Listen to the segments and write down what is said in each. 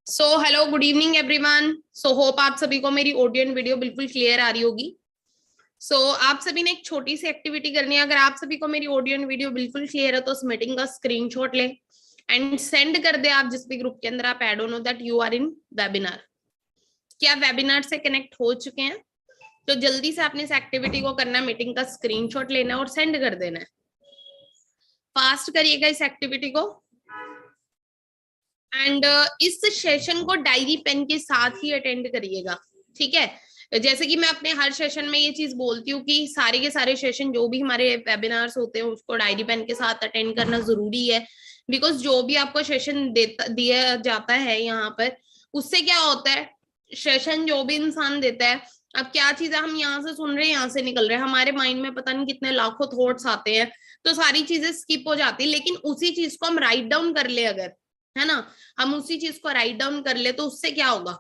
So hello good evening everyone. So hope आप सभी को मेरी ऑडियो एंड वीडियो बिल्कुल क्लियर आ रही होगी। आप सभी ने एक छोटी सी एक्टिविटी करनी है। अगर आप सभी को मेरी ऑडियो एंड वीडियो बिल्कुल क्लियर है तो उस मीटिंग का स्क्रीनशॉट ले एंड सेंड कर दे आप जिस भी ग्रुप के अंदर आप ऐड हो know that you are in webinar. क्या वेबिनार से कनेक्ट हो चुके हैं? तो जल्दी से आपने इस एक्टिविटी को करना है, मीटिंग का स्क्रीनशॉट लेना है और सेंड कर देना है। फास्ट करिएगा इस एक्टिविटी को एंड इस सेशन को डायरी पेन के साथ ही अटेंड करिएगा, ठीक है। जैसे कि मैं अपने हर सेशन में ये चीज बोलती हूँ कि सारे के सारे सेशन जो भी हमारे वेबिनार्स होते हैं उसको डायरी पेन के साथ अटेंड करना जरूरी है। बिकॉज जो भी आपको सेशन दिया जाता है यहाँ पर, उससे क्या होता है, सेशन जो भी इंसान देता है, अब क्या चीजें हम यहाँ से सुन रहे हैं, यहाँ से निकल रहे हैं, हमारे माइंड में पता नहीं कितने लाखों थॉट्स आते हैं, तो सारी चीजें स्किप हो जाती है। लेकिन उसी चीज को हम राइट डाउन कर ले अगर, है ना, हम उसी चीज को राइट डाउन कर ले तो उससे क्या होगा,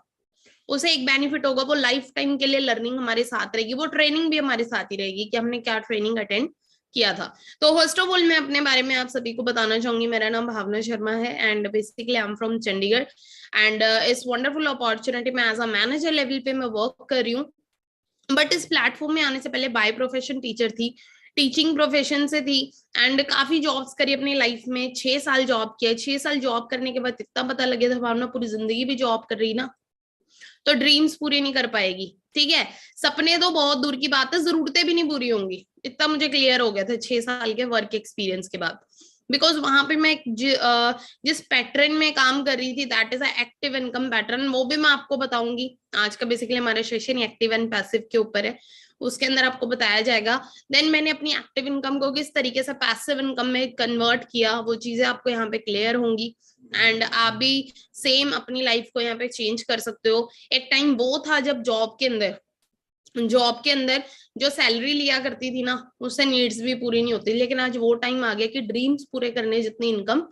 उसे एक बेनिफिट होगा, वो लाइफ टाइम के लिए लर्निंग हमारे साथ रहेगी, वो ट्रेनिंग भी हमारे साथ ही रहेगी कि हमने क्या ट्रेनिंग अटेंड किया था। तो फर्स्ट ऑफ ऑल मैं अपने बारे में आप सभी को बताना चाहूंगी। मेरा नाम भावना शर्मा है and basically I am from Chandigarh and इस वंडरफुल अपॉर्चुनिटी में एज अ मैनेजर लेवल पे मैं वर्क कर रही हूँ। बट इस प्लेटफॉर्म में आने से पहले बाय प्रोफेशन टीचर थी, टीचिंग प्रोफेशन से थी एंड काफी जॉब्स करी अपनी लाइफ में। 6 साल जॉब किया। 6 साल जॉब करने के बाद इतना पता लगे था भावना पूरी जिंदगी भी जॉब कर रही ना तो ड्रीम्स पूरे नहीं कर पाएगी, ठीक है। सपने तो बहुत दूर की बात है, जरूरतें भी नहीं पूरी होंगी, इतना मुझे क्लियर हो गया था 6 साल के वर्क एक्सपीरियंस के बाद। बिकॉज वहां पे मैं जिस पैटर्न में काम कर रही थी that is active income pattern, वो भी मैं आपको बताऊंगी। आज का बेसिकली हमारा सेशन एक्टिव एंड पैसिव के ऊपर है, उसके अंदर आपको बताया जाएगा। देन मैंने अपनी एक्टिव इनकम को किस तरीके से पैसिव इनकम में कन्वर्ट किया, वो चीजें आपको यहाँ पे क्लियर होंगी एंड आप भी सेम अपनी लाइफ को यहाँ पे चेंज कर सकते हो। एक टाइम वो था जब जॉब के अंदर जो सैलरी लिया करती थी ना, उससे नीड्स भी पूरी नहीं होती, लेकिन आज वो टाइम आ गया कि ड्रीम्स पूरे करने जितनी इनकम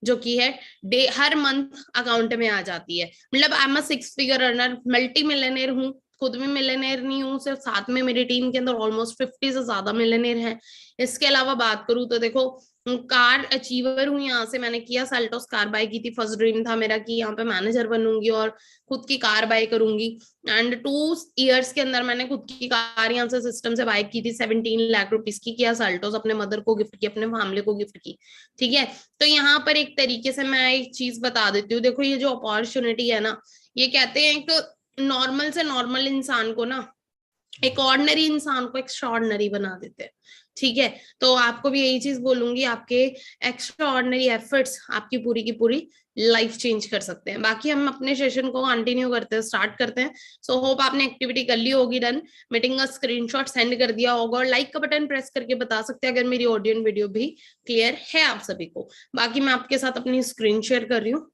जो की है डे हर मंथ अकाउंट में आ जाती है। मतलब I am a 6 figure earner, multi millionaire हूँ, खुद भी मिलियनेयर नहीं हूँ सिर्फ, साथ में मेरी टीम के अंदर ऑलमोस्ट 50 से ज्यादा मिलियनेयर हैं। इसके अलावा बात करूँ तो देखो, कार अचीवर हूँ, यहाँ से मैंने किया सेल्टोस कार बाय की थी। फर्स्ट ड्रीम था मेरा कि यहाँ पे मैनेजर बनूंगी और खुद की कार बाय करूंगी एंड 2 इयर्स के अंदर मैंने खुद की कार यहाँ से सिस्टम से बाय की थी। 17 लाख रुपीज की किया सेल्टोस, अपने मदर को गिफ्ट की, अपने फैमिली को गिफ्ट की, ठीक है। तो यहाँ पर एक तरीके से मैं एक चीज बता देती हूँ, देखो ये जो अपॉर्चुनिटी है ना, ये कहते हैं एक नॉर्मल से नॉर्मल इंसान को ना, एक ऑर्डिनरी इंसान को एक्स्ट्राऑर्डिनरी बना देते हैं, ठीक है। तो आपको भी यही चीज बोलूंगी, आपके एक्स्ट्रा ऑर्डिनरी एफर्ट्स आपकी पूरी की पूरी लाइफ चेंज कर सकते हैं। बाकी हम अपने सेशन को कंटिन्यू करते हैं, स्टार्ट करते हैं। सो होप आपने एक्टिविटी कर ली होगी डन, मीटिंग का स्क्रीनशॉट सेंड कर दिया होगा और लाइक का बटन प्रेस करके बता सकते हैं अगर मेरी ऑडियो एंड वीडियो भी क्लियर है आप सभी को। बाकी मैं आपके साथ अपनी स्क्रीन शेयर कर रही हूँ।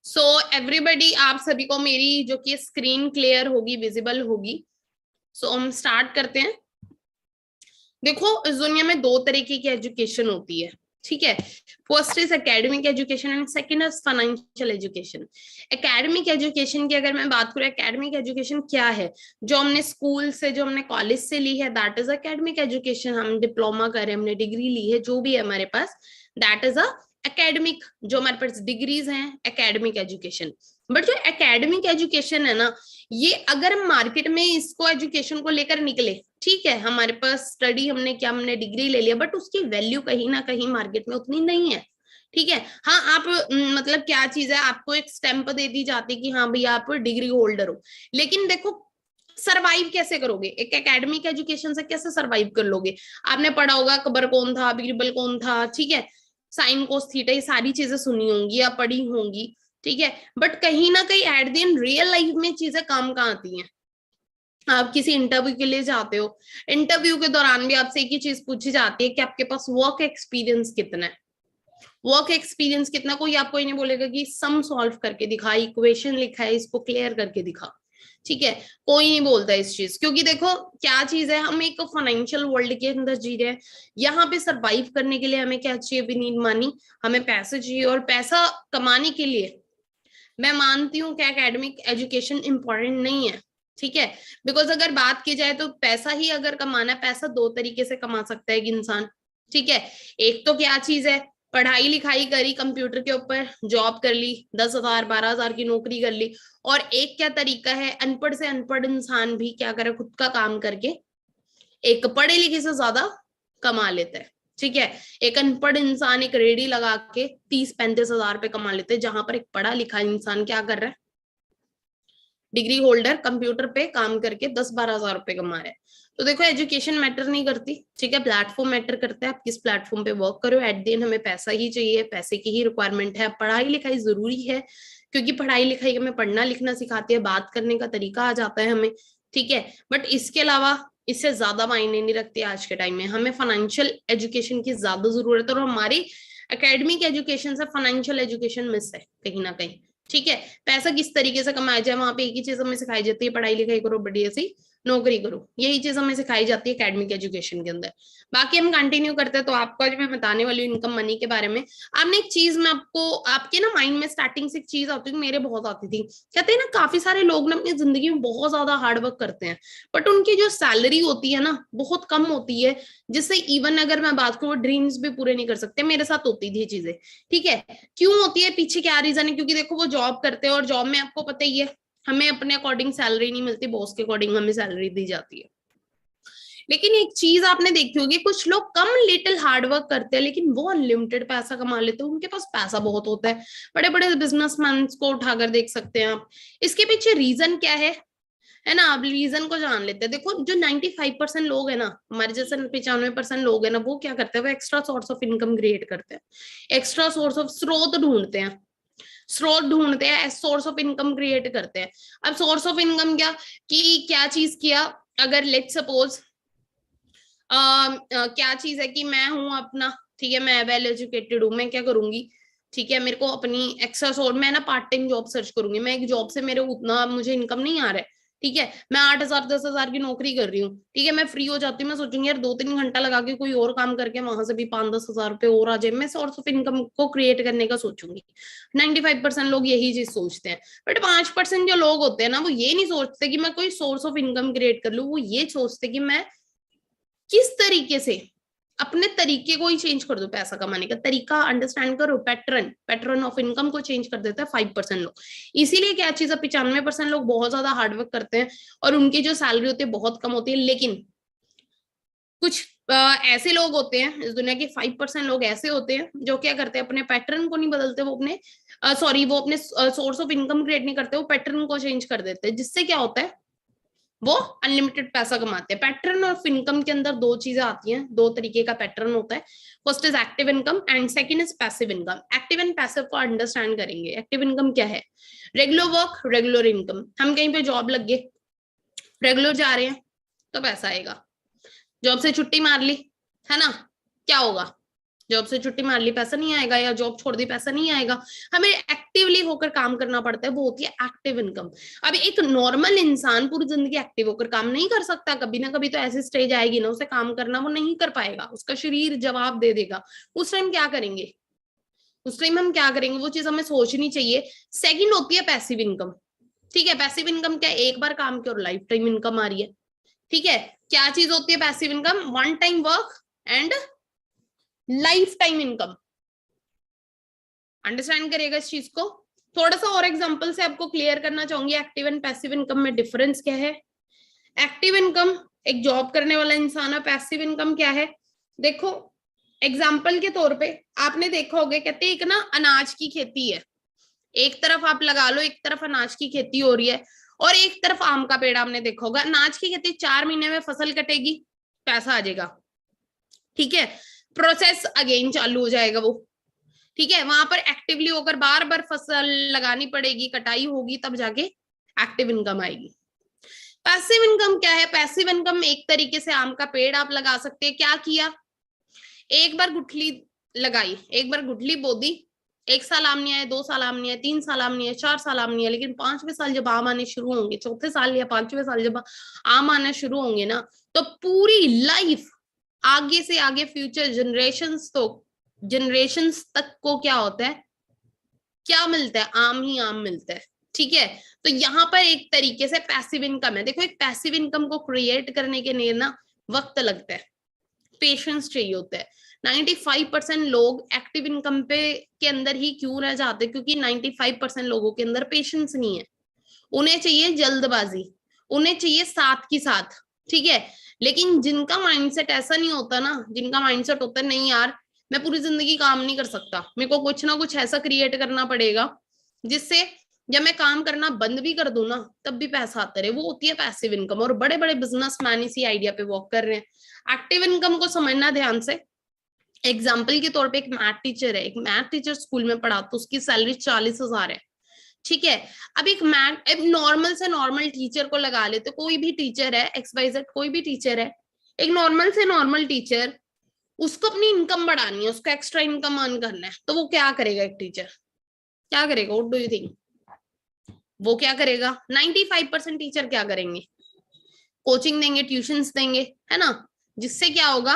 सो एवरीबडी, आप सभी को मेरी जो कि स्क्रीन क्लियर होगी, विजिबल होगी। सो हम स्टार्ट करते हैं। देखो इस दुनिया में 2 तरीके की एजुकेशन होती है, ठीक है। First is academic education and second is financial education. Academic education की अगर मैं बात करूं, एकेडमिक एजुकेशन क्या है, जो हमने स्कूल से, जो हमने कॉलेज से ली है, दैट इज एकेडमिक एजुकेशन। हम डिप्लोमा करे, हमने डिग्री ली है, जो भी है हमारे पास, दैट इज अ एकेडमिक, जो हमारे पास डिग्रीज हैं, एकेडमिक एजुकेशन। बट जो एकेडमिक एजुकेशन है ना, ये अगर हम मार्केट में इसको एजुकेशन को लेकर निकले, ठीक है, हमारे पास स्टडी हमने क्या, हमने डिग्री ले लिया, बट उसकी वैल्यू कहीं ना कहीं मार्केट में उतनी नहीं है, ठीक है। हाँ आप मतलब क्या चीज है, आपको एक स्टैंप दे दी जाती है कि हाँ भैया आप डिग्री होल्डर हो, लेकिन देखो सरवाइव कैसे करोगे, एक एकेडमिक एजुकेशन से कैसे सरवाइव कर लोगे। आपने पढ़ा होगा अकबर कौन था, बीरबल कौन था, ठीक है, साइन कोस थीटा, ये सारी चीजें सुनी होंगी या पढ़ी होंगी, ठीक है। बट कहीं ना कहीं at the end real life में चीजें काम कहाँ आती हैं। आप किसी इंटरव्यू के लिए जाते हो, इंटरव्यू के दौरान भी आपसे एक ही चीज पूछी जाती है कि आपके पास वर्क एक्सपीरियंस कितना है। वर्क एक्सपीरियंस कितना, कोई आपको ये नहीं बोलेगा कि सम सॉल्व करके दिखा, इक्वेशन लिखा है इसको क्लियर करके दिखा, ठीक है, कोई नहीं बोलता इस चीज, क्योंकि देखो क्या चीज है, हम एक फाइनेंशियल वर्ल्ड के अंदर जी रहे हैं। यहाँ पे सरवाइव करने के लिए हमें क्या चाहिए, वी नीड मनी, हमें पैसे चाहिए। और पैसा कमाने के लिए मैं मानती हूँ कि एकेडमिक एजुकेशन इंपॉर्टेंट नहीं है, ठीक है। बिकॉज अगर बात की जाए तो पैसा ही अगर कमाना है, पैसा दो तरीके से कमा सकता है एक इंसान, ठीक है। एक तो क्या चीज है, पढ़ाई लिखाई करी, कंप्यूटर के ऊपर जॉब कर ली, 10,000 12,000 की नौकरी कर ली। और एक क्या तरीका है, अनपढ़ से अनपढ़ इंसान भी क्या करे, खुद का काम करके एक पढ़े लिखे से ज्यादा कमा लेता है, ठीक है। एक अनपढ़ इंसान एक रेडी लगा के 30-35 हजार रुपए कमा लेते हैं, जहां पर एक पढ़ा लिखा इंसान क्या कर रहा है, डिग्री होल्डर कंप्यूटर पे काम करके 10-12 हजार रुपए कमा रहे हैं। तो देखो एजुकेशन मैटर नहीं करती, ठीक है, प्लेटफॉर्म मैटर करता है, आप किस प्लेटफॉर्म पे वर्क करो। एट द एंड हमें पैसा ही चाहिए, पैसे की ही रिक्वायरमेंट है। पढ़ाई लिखाई जरूरी है, क्योंकि पढ़ाई लिखाई हमें पढ़ना लिखना सिखाती है, बात करने का तरीका आ जाता है हमें, ठीक है। बट इसके अलावा इससे ज्यादा मायने नहीं रखती आज के टाइम में, हमें फाइनेंशियल एजुकेशन की ज्यादा जरूरत है। और हमारी एकेडमिक एजुकेशन से फाइनेंशियल एजुकेशन मिस है कहीं ना कहीं, ठीक है। पैसा किस तरीके से कमाया जाए, वहां पे एक ही चीज हमें सिखाई जाती है, पढ़ाई लिखाई करो, बढ़िया सी नौकरी करो, यही चीज हमें सिखाई जाती है एकेडमिक एजुकेशन के अंदर। बाकी हम कंटिन्यू करते हैं। तो आपको आज मैं बताने वाली हूँ इनकम मनी के बारे में। आपने एक चीज मैं आपको, आपके ना माइंड में स्टार्टिंग से एक चीज आती थी, मेरे बहुत आती थी, कहते हैं ना काफी सारे लोग ना अपनी जिंदगी में बहुत ज्यादा हार्डवर्क करते हैं, बट उनकी जो सैलरी होती है ना बहुत कम होती है, जिससे इवन अगर मैं बात करूँ ड्रीम्स भी पूरे नहीं कर सकते। मेरे साथ होती थी ये चीजें, ठीक है। क्यों होती है, पीछे क्या रीजन है, क्योंकि देखो वो जॉब करते हैं और जॉब में आपको पता ही है हमें अपने अकॉर्डिंग सैलरी नहीं मिलती, बॉस के अकॉर्डिंग हमें सैलरी दी जाती है। लेकिन एक चीज आपने देखी होगी, कुछ लोग कम लिटिल हार्डवर्क करते हैं लेकिन वो अनलिमिटेड पैसा कमा लेते हैं, उनके पास पैसा बहुत होता है। बड़े बड़े बिजनेसमैन को उठाकर देख सकते हैं आप। इसके पीछे रीजन क्या है ना, आप रीजन को जान लेते हैं। देखो जो 95% लोग है ना, हमारे जैसे 95% लोग है ना, वो क्या करते हैं, वो extra source of income create करते हैं, एक्स्ट्रा सोर्स ऑफ स्रोत ढूंढते हैं, स्रोत ढूंढते हैं, सोर्स ऑफ इनकम क्रिएट करते हैं। अब सोर्स ऑफ इनकम क्या, कि क्या चीज किया, अगर लेट सपोज क्या चीज है कि मैं हूं अपना, ठीक है, मैं वेल एजुकेटेड हूं, मैं क्या करूंगी, ठीक है, मेरे को अपनी एक्सेस, और मैं ना पार्ट टाइम जॉब सर्च करूंगी। मैं एक जॉब से मेरे उतना मुझे इनकम नहीं आ रहा है, ठीक है, मैं 8,000 10,000 की नौकरी कर रही हूँ, ठीक है, मैं फ्री हो जाती हूँ, मैं सोचूंगी यार 2-3 घंटा लगा के कोई और काम करके वहां से भी 5-10 हजार रुपए और आ जाए, मैं सोर्स ऑफ इनकम को क्रिएट करने का सोचूंगी। 95% लोग यही चीज सोचते हैं। बट 5% जो लोग होते हैं ना, वो ये नहीं सोचते कि मैं कोई सोर्स ऑफ इनकम क्रिएट कर लूँ, वो ये सोचते कि मैं किस तरीके से अपने तरीके को ही चेंज कर दो, पैसा कमाने का तरीका अंडरस्टैंड करो, पैटर्न पैटर्न ऑफ इनकम को चेंज कर देता है 5% लोग। इसीलिए क्या चीज है, 95% लोग बहुत ज्यादा हार्डवर्क करते हैं और उनकी जो सैलरी होती है बहुत कम होती है। लेकिन कुछ ऐसे लोग होते हैं इस दुनिया के, 5% लोग ऐसे होते हैं जो क्या करते हैं, अपने पैटर्न को नहीं बदलते, वो अपने सॉरी वो अपने सोर्स ऑफ इनकम क्रिएट नहीं करते, वो पैटर्न को चेंज कर देते हैं, जिससे क्या होता है वो अनलिमिटेड पैसा कमाते हैं। पैटर्न ऑफ इनकम के अंदर दो चीजें आती हैं, दो तरीके का पैटर्न होता है। First is active income and second is passive income. Active and passive को अंडरस्टैंड करेंगे। एक्टिव इनकम क्या है, रेगुलर वर्क रेगुलर इनकम। हम कहीं पे जॉब लग गए, रेगुलर जा रहे हैं तो पैसा आएगा। जॉब से छुट्टी मार ली, है ना, क्या होगा, जॉब से छुट्टी मार ली पैसा नहीं आएगा, या जॉब छोड़ दी पैसा नहीं आएगा। हमें एक्टिवली होकर काम करना पड़ता है, वो होती है एक्टिव इनकम। अब एक नॉर्मल इंसान पूरी जिंदगी एक्टिव होकर काम नहीं कर सकता, कभी ना कभी तो ऐसी स्टेज आएगी ना, उसे काम करना वो नहीं कर पाएगा, उसका शरीर जवाब दे देगा। उस टाइम क्या करेंगे, उस टाइम हम क्या करेंगे, वो चीज हमें सोचनी चाहिए। सेकंड होती है पैसिव इनकम, ठीक है। पैसिव इनकम क्या, एक बार काम किया और लाइफ टाइम इनकम आ रही है, ठीक है। क्या चीज होती है passive income, one time work and life time income. Understand करिएगा इस चीज को। थोड़ा सा और एग्जांपल से आपको क्लियर करना चाहूंगी एक्टिव एंड पैसिव इनकम में डिफरेंस क्या है। एक्टिव इनकम एक जॉब करने वाला इंसान है, पैसिव इनकम क्या है, देखो एग्जांपल के तौर पे आपने देखा होगा, कहते एक ना अनाज की खेती है, एक तरफ आप लगा लो, एक तरफ अनाज की खेती हो रही है और एक तरफ आम का पेड़। आपने देखा होगा अनाज की खेती 4 महीने में फसल कटेगी, पैसा आ जाएगा, ठीक है, प्रोसेस अगेन चालू हो जाएगा वो, ठीक है। वहां पर एक्टिवली होकर बार बार फसल लगानी पड़ेगी, कटाई होगी, तब जाके एक्टिव इनकम आएगी। पैसिव इनकम क्या है, पैसिव इनकम एक तरीके से आम का पेड़ आप लगा सकते हैं। क्या किया, एक बार गुठली लगाई, एक बार गुठली बो दी, 1 साल आम नहीं आए, 2 साल आम नहीं आए, 3 साल आम नहीं आए, 4 साल आम नहीं आए, लेकिन 5वें साल जब आम आने शुरू होंगे, चौथे साल या 5वें साल जब आम आने शुरू होंगे ना, तो पूरी लाइफ आगे से आगे फ्यूचर जनरेशंस तो जनरेशंस तक को क्या होता है, क्या मिलता है, आम ही आम मिलता है। ठीक है, तो यहाँ पर एक तरीके से पैसिव इनकम है। देखो, एक पैसिव इनकम को क्रिएट करने के लिए ना वक्त लगता है, पेशेंस चाहिए होता है। 95% लोग एक्टिव इनकम पे के अंदर ही क्यों रह जाते, क्योंकि 95% लोगों के अंदर पेशेंस नहीं है। उन्हें चाहिए जल्दबाजी, उन्हें चाहिए साथ की साथ। ठीक है, लेकिन जिनका माइंडसेट ऐसा नहीं होता ना, जिनका माइंडसेट होता है नहीं यार मैं पूरी जिंदगी काम नहीं कर सकता, मेरे को कुछ ना कुछ ऐसा क्रिएट करना पड़ेगा जिससे जब मैं काम करना बंद भी कर दूं ना तब भी पैसा आता रहे, वो होती है पैसिव इनकम। और बड़े बड़े बिजनेसमैन इसी आइडिया पे वर्क कर रहे हैं। एक्टिव इनकम को समझना ध्यान से। एग्जाम्पल के तौर पे एक मैथ टीचर है, एक मैथ टीचर स्कूल में पढ़ाता, उसकी सैलरी 40,000 है। ठीक है, अब एक मैथ नॉर्मल से नॉर्मल टीचर को लगा लेते, कोई भी टीचर है XYZ, कोई भी टीचर है, एक नॉर्मल से नॉर्मल टीचर, उसको अपनी इनकम बढ़ानी है, उसको एक्स्ट्रा इनकम अर्न करना है, तो वो क्या करेगा? एक टीचर क्या करेगा? What do you think? वो क्या करेगा? 95% टीचर क्या करेंगे? कोचिंग देंगे, ट्यूशंस देंगे, है ना। जिससे क्या होगा?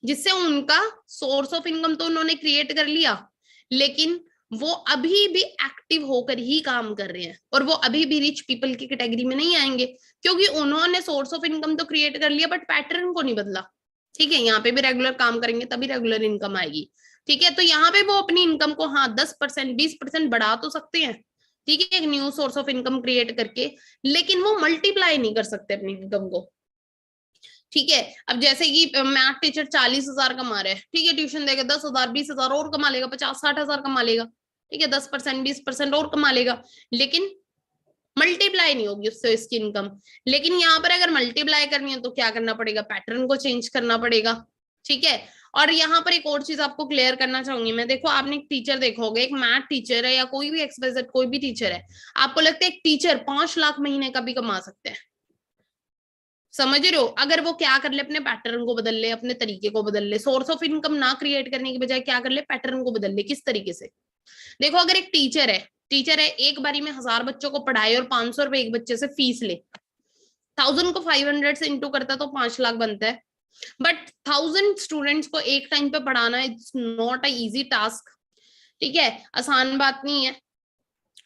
जिससे उनका सोर्स ऑफ इनकम तो उन्होंने क्रिएट कर लिया, लेकिन वो अभी भी एक्टिव होकर ही काम कर रहे हैं, और वो अभी भी रिच पीपल की कैटेगरी में नहीं आएंगे, क्योंकि उन्होंने सोर्स ऑफ इनकम तो क्रिएट कर लिया बट पैटर्न को नहीं बदला। ठीक है, यहाँ पे भी रेगुलर काम करेंगे तभी रेगुलर इनकम आएगी। ठीक है, तो यहाँ पे वो अपनी इनकम को हाँ 10% 20% बढ़ा तो सकते हैं, ठीक है, एक new source of income create करके, लेकिन वो मल्टीप्लाई नहीं कर सकते अपनी इनकम को। ठीक है, अब जैसे कि मैथ टीचर 40,000 कमा रहे हैं, ठीक है, ट्यूशन देगा 10,000 20,000 और कमा लेगा, 50-60,000 कमा लेगा। ठीक है, 10% 20% और कमा लेगा, लेकिन मल्टीप्लाई नहीं होगी उससे इसकी इनकम। लेकिन यहाँ पर अगर मल्टीप्लाई करनी है तो क्या करना पड़ेगा? पैटर्न को चेंज करना पड़ेगा। ठीक है, और यहाँ पर एक और चीज आपको क्लियर करना चाहूंगी मैं। देखो, आपने एक टीचर देखा होगा, एक मैथ टीचर है या कोई भी XYZ कोई भी टीचर है, आपको लगता है एक टीचर 5 लाख महीने का भी कमा सकते हैं? समझ रहे हो? अगर वो क्या कर ले, अपने पैटर्न को बदल ले, अपने तरीके को बदल ले, सोर्स ऑफ इनकम ना क्रिएट करने की बजाय क्या कर ले, पैटर्न को बदल ले। किस तरीके से? देखो, अगर एक टीचर है एक बारी में 1000 बच्चों को पढ़ाए और 500 रुपए एक बच्चे से फीस ले, 1000 को 500 से इंटू करता तो 5 लाख बनता है। बट 1000 स्टूडेंट्स को एक टाइम पे पढ़ाना it's not a easy task. ठीक है, आसान बात नहीं है,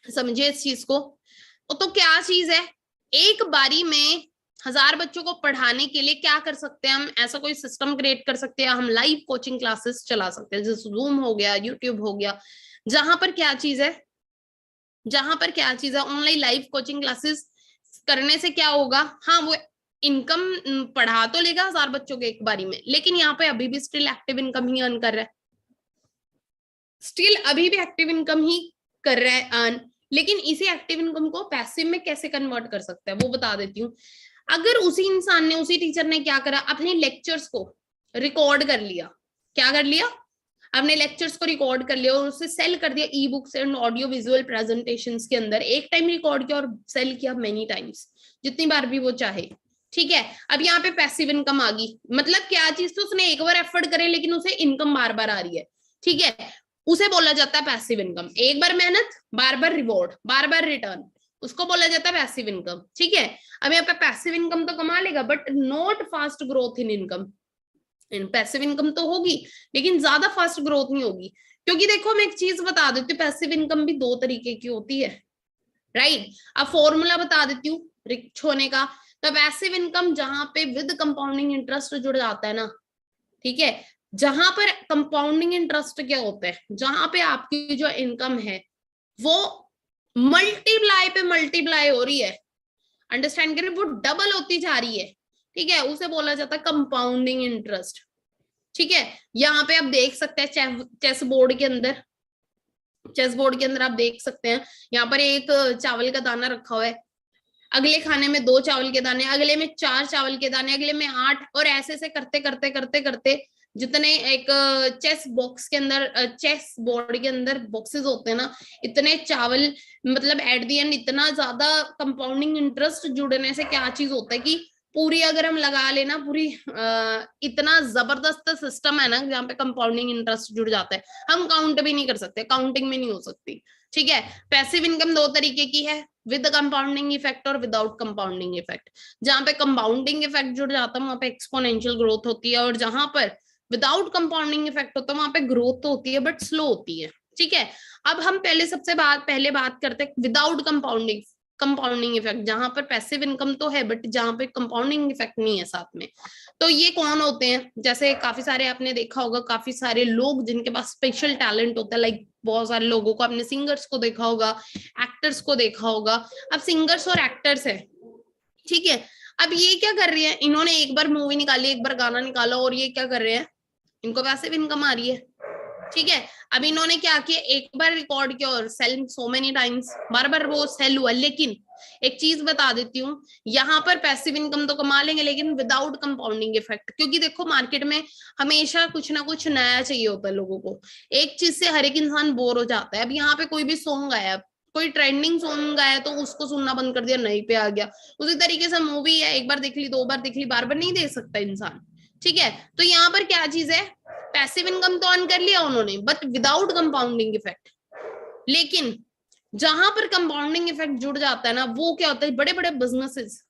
समझिए इस चीज को। तो क्या चीज है, एक बारी में 1000 बच्चों को पढ़ाने के लिए क्या कर सकते हैं हम? ऐसा कोई सिस्टम क्रिएट कर सकते हैं, हम लाइव कोचिंग क्लासेस चला सकते हैं, जैसे जूम हो गया, यूट्यूब हो गया, जहां पर क्या चीज है, ऑनलाइन लाइव कोचिंग क्लासेस करने से क्या होगा? हाँ, वो इनकम पढ़ा तो लेगा 1000 बच्चों के एक बारी में, लेकिन यहाँ पे अभी भी स्टिल एक्टिव इनकम ही अर्न कर रहा है, स्टिल अभी भी एक्टिव इनकम ही कर रहा है अर्न। लेकिन इसी एक्टिव इनकम को पैसिव में कैसे कन्वर्ट कर सकता है वो बता देती हूँ। अगर उसी इंसान ने, उसी टीचर ने क्या करा, अपने लेक्चर्स को रिकॉर्ड कर लिया, क्या कर लिया? अपने लेक्चर्स को रिकॉर्ड कर लिया और उसे सेल कर दिया e books and audio visual presentations के अंदर। एक टाइम रिकॉर्ड किया और सेल किया मेनी टाइम्स, जितनी बार भी वो चाहे। ठीक है, अब यहाँ पे पैसिव इनकम आ गई। मतलब क्या चीज? तो उसने एक बार एफर्ट करे लेकिन उसे इनकम बार बार आ रही है। ठीक है, उसे बोला जाता है पैसिव इनकम। एक बार मेहनत, बार बार रिवॉर्ड, बार बार रिटर्न, उसको बोला जाता है पैसिव इनकम। ठीक है, अब यहाँ पे पैसिव इनकम तो कमा लेगा but not fast growth in income. Passive income तो होगी लेकिन ज्यादा फास्ट ग्रोथ नहीं होगी, क्योंकि देखो मैं एक चीज बता देती हूँ, पैसिव इनकम भी 2 तरीके की होती है, राइट। अब फॉर्मूला बता देती हूँ रिच होने का। तो पैसिव इनकम जहां पे विद कंपाउंडिंग इंटरेस्ट जुड़ जाता है ना, ठीक है, जहां पर कंपाउंडिंग इंटरेस्ट क्या होता है, जहां पे आपकी जो इनकम है वो मल्टीप्लाई पे मल्टीप्लाई हो रही है, अंडरस्टैंड करें, वो डबल होती जा रही है। ठीक है, उसे बोला जाता है कंपाउंडिंग इंटरेस्ट। ठीक है, यहाँ पे आप देख सकते हैं चेस बोर्ड के अंदर, आप देख सकते हैं यहाँ पर एक चावल का दाना रखा हुआ है, अगले खाने में 2 चावल के दाने, अगले में 4 चावल के दाने, अगले में 8, और ऐसे से करते करते करते करते जितने एक चेस बॉक्स के अंदर, चेस बोर्ड के अंदर बॉक्सेस होते हैं ना, इतने चावल, मतलब एट द एंड इतना ज्यादा कंपाउंडिंग इंटरेस्ट जुड़ने से क्या चीज होता है कि पूरी अगर हम लगा लेना पूरी इतना जबरदस्त सिस्टम है ना जहाँ पे कंपाउंडिंग इंटरेस्ट जुड़ जाता है, हम काउंट भी नहीं कर सकते, काउंटिंग में नहीं हो सकती। ठीक है, पैसिव इनकम दो तरीके की है, विद कंपाउंडिंग इफेक्ट और विदाउट कंपाउंडिंग इफेक्ट। जहां पे कंपाउंडिंग इफेक्ट जुड़ जाता है वहां पे एक्सपोनेंशियल ग्रोथ होती है, और जहां पर विदाउट कंपाउंडिंग इफेक्ट होता है वहां पे ग्रोथ तो होती है बट स्लो होती है। ठीक है, अब हम पहले बात करते हैं विदाउट कंपाउंडिंग इफेक्ट, जहां पर पैसिव इनकम तो है बट जहां पे कंपाउंडिंग इफेक्ट नहीं है साथ में। तो ये कौन होते हैं? जैसे काफी सारे आपने देखा होगा, काफी सारे लोग जिनके पास स्पेशल टैलेंट होता है, लाइक बहुत सारे लोगों को, आपने सिंगर्स को देखा होगा, एक्टर्स को देखा होगा। अब सिंगर्स और एक्टर्स है, ठीक है, अब ये क्या कर रही है, इन्होंने एक बार मूवी निकाली, एक बार गाना निकाला, और ये क्या कर रहे हैं, इनको पैसिव इनकम आ रही है। ठीक है, अब इन्होंने क्या किया, एक बार रिकॉर्ड किया और सेल सो मेनी टाइम्स, बार बार वो सेल हुआ। लेकिन एक चीज बता देती हूँ, यहाँ पर पैसिव इनकम तो कमा लेंगे लेकिन विदाउट कंपाउंडिंग इफेक्ट, क्योंकि देखो मार्केट में हमेशा कुछ ना कुछ नया चाहिए होता है लोगों को, एक चीज से हर एक इंसान बोर हो जाता है। अब यहाँ पे कोई भी सॉन्ग आया, कोई ट्रेंडिंग सॉन्ग आया तो उसको सुनना बंद कर दिया, नहीं पे आ गया। उसी तरीके से मूवी है, एक बार देख ली, दो बार देख ली, बार बार नहीं देख सकता इंसान। ठीक है, तो यहाँ पर क्या चीज है, पैसिव इनकम तो अर्न कर लिया उन्होंने बट विदाउट कंपाउंडिंग इफेक्ट। लेकिन जहां पर कंपाउंडिंग इफेक्ट जुड़ जाता है ना, वो क्या होता है, बड़े बड़े बिजनेसेस।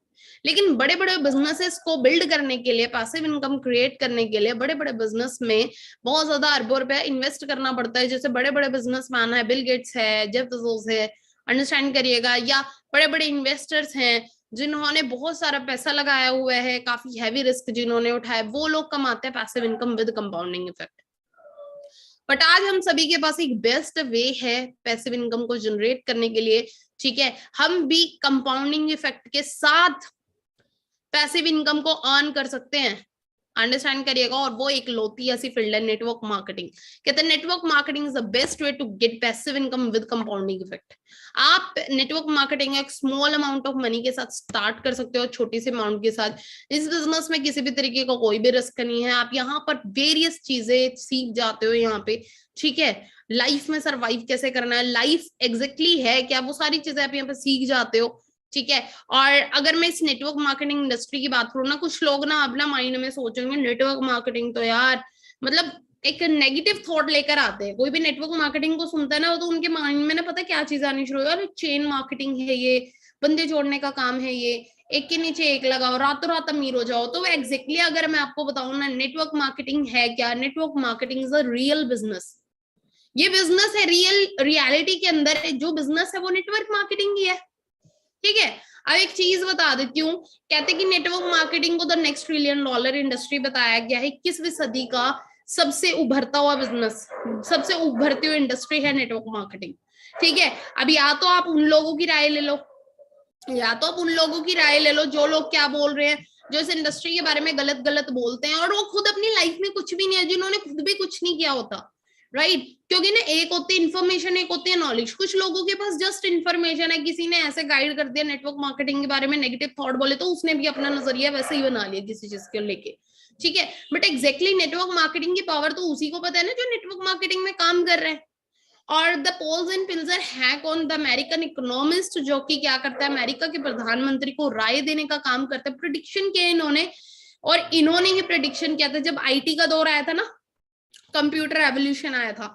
लेकिन बड़े बड़े बिजनेसेस को बिल्ड करने के लिए, पैसिव इनकम क्रिएट करने के लिए, बड़े बड़े बिजनेस में बहुत ज्यादा अरबों रुपया इन्वेस्ट करना पड़ता है। जैसे बड़े बड़े बिजनेसमैन है, बिल गेट्स है, जेफ बेजोस है, अंडरस्टैंड करिएगा, या बड़े बड़े इन्वेस्टर्स हैं जिन्होंने बहुत सारा पैसा लगाया हुआ है, काफी हैवी रिस्क जिन्होंने उठाया, वो लोग कमाते हैं passive income with compounding effect. But आज हम सभी के पास एक बेस्ट वे है पैसिव इनकम को जनरेट करने के लिए। ठीक है, हम भी कंपाउंडिंग इफेक्ट के साथ पैसिव इनकम को अर्न कर सकते हैं, अंडरस्टैंड करिएगा। और वो एक लोती ऐसी फील्ड है नेटवर्क मार्केटिंग। कहते हैं network marketing is the best way to get passive income with compounding effect. आप नेटवर्क मार्केटिंग एक स्मॉल अमाउंट ऑफ मनी के साथ स्टार्ट कर सकते हो, छोटी सी अमाउंट के साथ। इस बिजनेस में किसी भी तरीके का कोई भी रिस्क नहीं है, आप यहाँ पर वेरियस चीजें सीख जाते हो यहाँ पे। ठीक है, लाइफ में सर्वाइव कैसे करना है, लाइफ एग्जैक्टली है क्या, वो सारी चीजें आप यहाँ पे सीख जाते हो। ठीक है, और अगर मैं इस नेटवर्क मार्केटिंग इंडस्ट्री की बात करूँ ना, कुछ लोग ना अपना माइंड में सोचेंगे नेटवर्क मार्केटिंग तो यार, मतलब एक नेगेटिव थॉट लेकर आते हैं। कोई भी नेटवर्क मार्केटिंग को सुनता है ना, तो उनके माइंड में ना पता क्या चीज आनी शुरू हो, चेन मार्केटिंग है ये, बंदे जोड़ने का काम है ये, एक के नीचे एक लगाओ, रातों रात अमीर हो जाओ। तो एग्जैक्टली अगर मैं आपको बताऊं ना, नेटवर्क मार्केटिंग है क्या, network marketing is a real business. ये बिजनेस है, रियलिटी के अंदर जो बिजनेस है वो नेटवर्क मार्केटिंग ही है। ठीक है, अब एक चीज बता देती हूँ, कहते हैं कि नेटवर्क मार्केटिंग को the next trillion dollar industry बताया गया है। 21वीं सदी का सबसे उभरता हुआ बिजनेस, सबसे उभरती हुई इंडस्ट्री है नेटवर्क मार्केटिंग। ठीक है, अब या तो आप उन लोगों की राय ले लो, या तो आप उन लोगों की राय ले लो जो लोग क्या बोल रहे हैं, जो इस इंडस्ट्री के बारे में गलत गलत बोलते हैं, और वो खुद अपनी लाइफ में कुछ भी नहीं है, जिन्होंने खुद भी कुछ नहीं किया होता। राइट, क्योंकि ना एक होती है इन्फॉर्मेशन, एक होती है नॉलेज। कुछ लोगों के पास जस्ट इन्फॉर्मेशन है, किसी ने ऐसे गाइड कर दिया नेटवर्क मार्केटिंग के बारे में, नेगेटिव थॉट बोले तो उसने भी अपना नजरिया वैसे ही बना लिया किसी चीज को लेके। ठीक है, बट एग्जैक्टली नेटवर्क मार्केटिंग की पावर तो उसी को पता है ना जो नेटवर्क मार्केटिंग में काम कर रहे हैं। और द पोल्स एंड पिल्जर है कौन, द अमेरिकन इकोनॉमिस्ट, जो कि क्या करता है, अमेरिका के प्रधानमंत्री को राय देने का काम करता है। प्रेडिक्शन किया इन्होंने, और इन्होंने ही प्रेडिक्शन किया था जब आईटी का दौर आया था ना, कंप्यूटर रेवोल्यूशन आया था।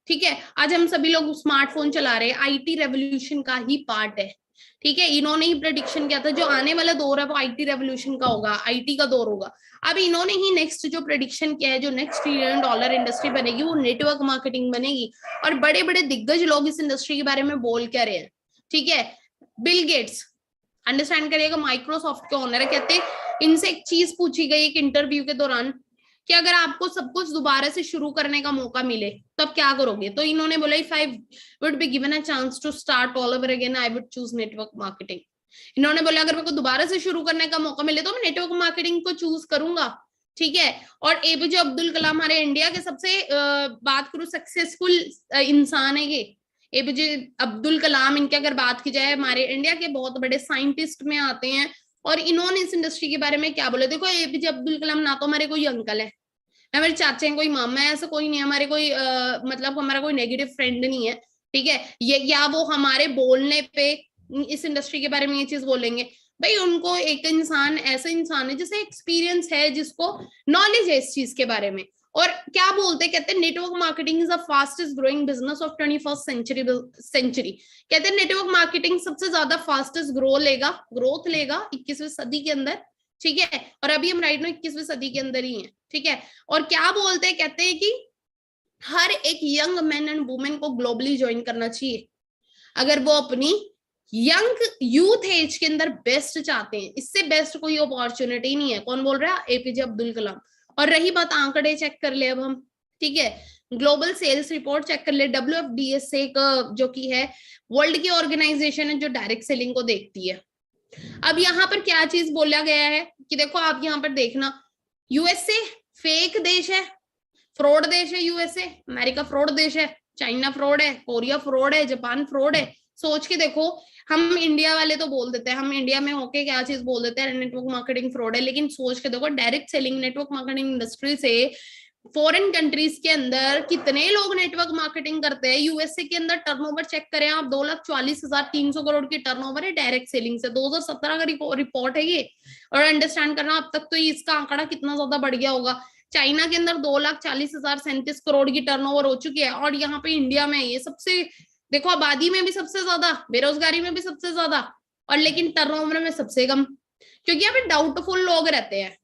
ठीक है, आज हम सभी लोग स्मार्टफोन चला रहे हैं, आईटी रेवोल्यूशन का ही पार्ट है। ठीक है, इन्होंने ही प्रेडिक्शन किया था जो आने वाला दौर है वो आईटी रेवोल्यूशन का होगा, आईटी का दौर होगा। अब इन्होंने ही नेक्स्ट जो प्रेडिक्शन किया है, जो नेक्स्ट ट्रिलियन डॉलर इंडस्ट्री बनेगी वो नेटवर्क मार्केटिंग बनेगी। और बड़े बड़े दिग्गज लोग इस इंडस्ट्री के बारे में बोल क्या रहे हैं। ठीक है, बिल गेट्स, अंडरस्टैंड करिएगा, माइक्रोसॉफ्ट के ओनर है, कहते हैं इनसे एक चीज पूछी गई एक इंटरव्यू के दौरान कि अगर आपको सब कुछ दोबारा से शुरू करने का मौका मिले तो आप क्या करोगे। तो इन्होंने बोला if I would be given a chance to start all over again I would choose network marketing. इन्होंने बोला अगर मेरे को दोबारा से शुरू करने का मौका मिले तो मैं नेटवर्क मार्केटिंग को चूज करूंगा। ठीक है, और एपीजे अब्दुल कलाम हमारे इंडिया के सबसे बात करूं सक्सेसफुल इंसान है ये एपीजे अब्दुल कलाम। इनकी अगर बात की जाए, हमारे इंडिया के बहुत बड़े साइंटिस्ट में आते हैं। और इन्होंने इस इंडस्ट्री के बारे में क्या बोले, देखो एपीजे अब्दुल कलाम ना तो हमारे कोई अंकल है, ना मेरे चाचे हैं, कोई मामा है, ऐसा कोई नहीं है हमारे, कोई मतलब हमारा कोई नेगेटिव फ्रेंड नहीं है। ठीक है, ये या वो हमारे बोलने पे इस इंडस्ट्री के बारे में ये चीज बोलेंगे। भाई उनको एक इंसान ऐसा इंसान है जिसे एक्सपीरियंस है, जिसको नॉलेज है इस चीज के बारे में। और क्या बोलते हैं, कहते हैं network marketing is the fastest growing business of 21st century. कहते हैं नेटवर्क मार्केटिंग सबसे ज्यादा फास्टेस्ट ग्रोथ लेगा 21वीं सदी के अंदर, ठीक है। और अभी हम राइट नो 21वीं सदी के अंदर ही हैं, ठीक है। और क्या बोलते हैं, कहते हैं कि हर एक यंग मैन एंड वुमेन को ग्लोबली ज्वाइन करना चाहिए अगर वो अपनी यंग यूथ एज के अंदर बेस्ट चाहते हैं। इससे बेस्ट कोई अपॉर्चुनिटी नहीं है। कौन बोल रहा है? एपीजे अब्दुल कलाम। और रही बात आंकड़े चेक कर ले अब हम, ठीक है। ग्लोबल सेल्स रिपोर्ट चेक कर ले, WFDS से जो की है वर्ल्ड की ऑर्गेनाइजेशन है जो डायरेक्ट सेलिंग को देखती है। अब यहाँ पर क्या चीज बोला गया है कि देखो आप यहाँ पर देखना, यूएसए फेक देश है, फ्रॉड देश है यूएसए, अमेरिका फ्रॉड देश है, चाइना फ्रॉड है, कोरिया फ्रॉड है, जापान फ्रॉड है। सोच के देखो, हम इंडिया वाले तो बोल देते हैं, हम इंडिया में होके क्या चीज बोल देते हैं, नेटवर्क मार्केटिंग फ्रॉड है। लेकिन सोच के देखो direct selling network marketing industry से फॉरेन कंट्रीज के अंदर कितने लोग नेटवर्क मार्केटिंग करते हैं। यूएसए के अंदर टर्नओवर चेक करें आप, 2,44,300 करोड़ की टर्नओवर है डायरेक्ट सेलिंग से। 2017 का रिपोर्ट है ये। और अंडरस्टैंड करना अब तक तो इसका आंकड़ा कितना ज्यादा बढ़ गया होगा। चाइना के अंदर 2,40,37 करोड़ की टर्नओवर हो चुकी है। और यहाँ पे इंडिया में ये सबसे, देखो आबादी में भी सबसे ज्यादा, बेरोजगारी में भी सबसे ज्यादा, और लेकिन टर्नओवर में सबसे कम, क्योंकि यहाँ पे डाउटफुल लोग रहते हैं,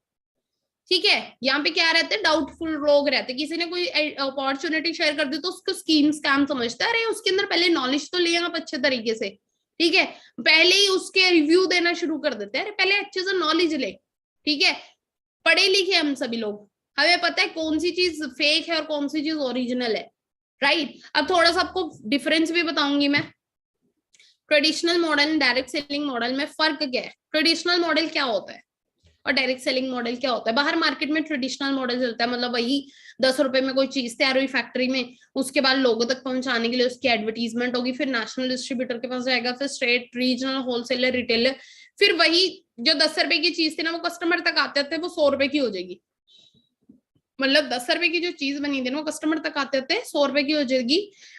ठीक है। यहाँ पे क्या रहते हैं? डाउटफुल लोग रहते हैं। किसी ने कोई अपॉर्चुनिटी शेयर कर दी तो उसको स्कीम स्कैम समझता है। अरे उसके अंदर पहले नॉलेज तो ले आप अच्छे तरीके से, ठीक है। पहले ही उसके रिव्यू देना शुरू कर देते हैं। अरे पहले अच्छे से नॉलेज ले, ठीक है। पढ़े लिखे हम सभी लोग, हमें पता है कौन सी चीज फेक है और कौन सी चीज ओरिजिनल है, राइट। अब थोड़ा सा आपको डिफरेंस भी बताऊंगी मैं। Traditional model and direct selling model में फर्क क्या है? ट्रेडिशनल मॉडल क्या होता है और डायरेक्ट सेलिंग मॉडल क्या होता है? बाहर मार्केट में ट्रेडिशनल मॉडल चलता है, मतलब वही 10 रुपए में कोई चीज तैयार हुई फैक्ट्री में, उसके बाद लोगों तक पहुंचाने के लिए उसकी एडवर्टीजमेंट होगी, फिर नेशनल डिस्ट्रीब्यूटर के पास जाएगा, फिर स्टेट, रीजनल, होलसेलर, रिटेलर, फिर वही जो 10 रुपए की चीज थी ना वो कस्टमर तक आते थे वो 100 रुपए की हो जाएगी। मतलब 10 रुपए की जो चीज बनी थी ना वो कस्टमर तक आते थे 100 रुपए की हो जाएगी।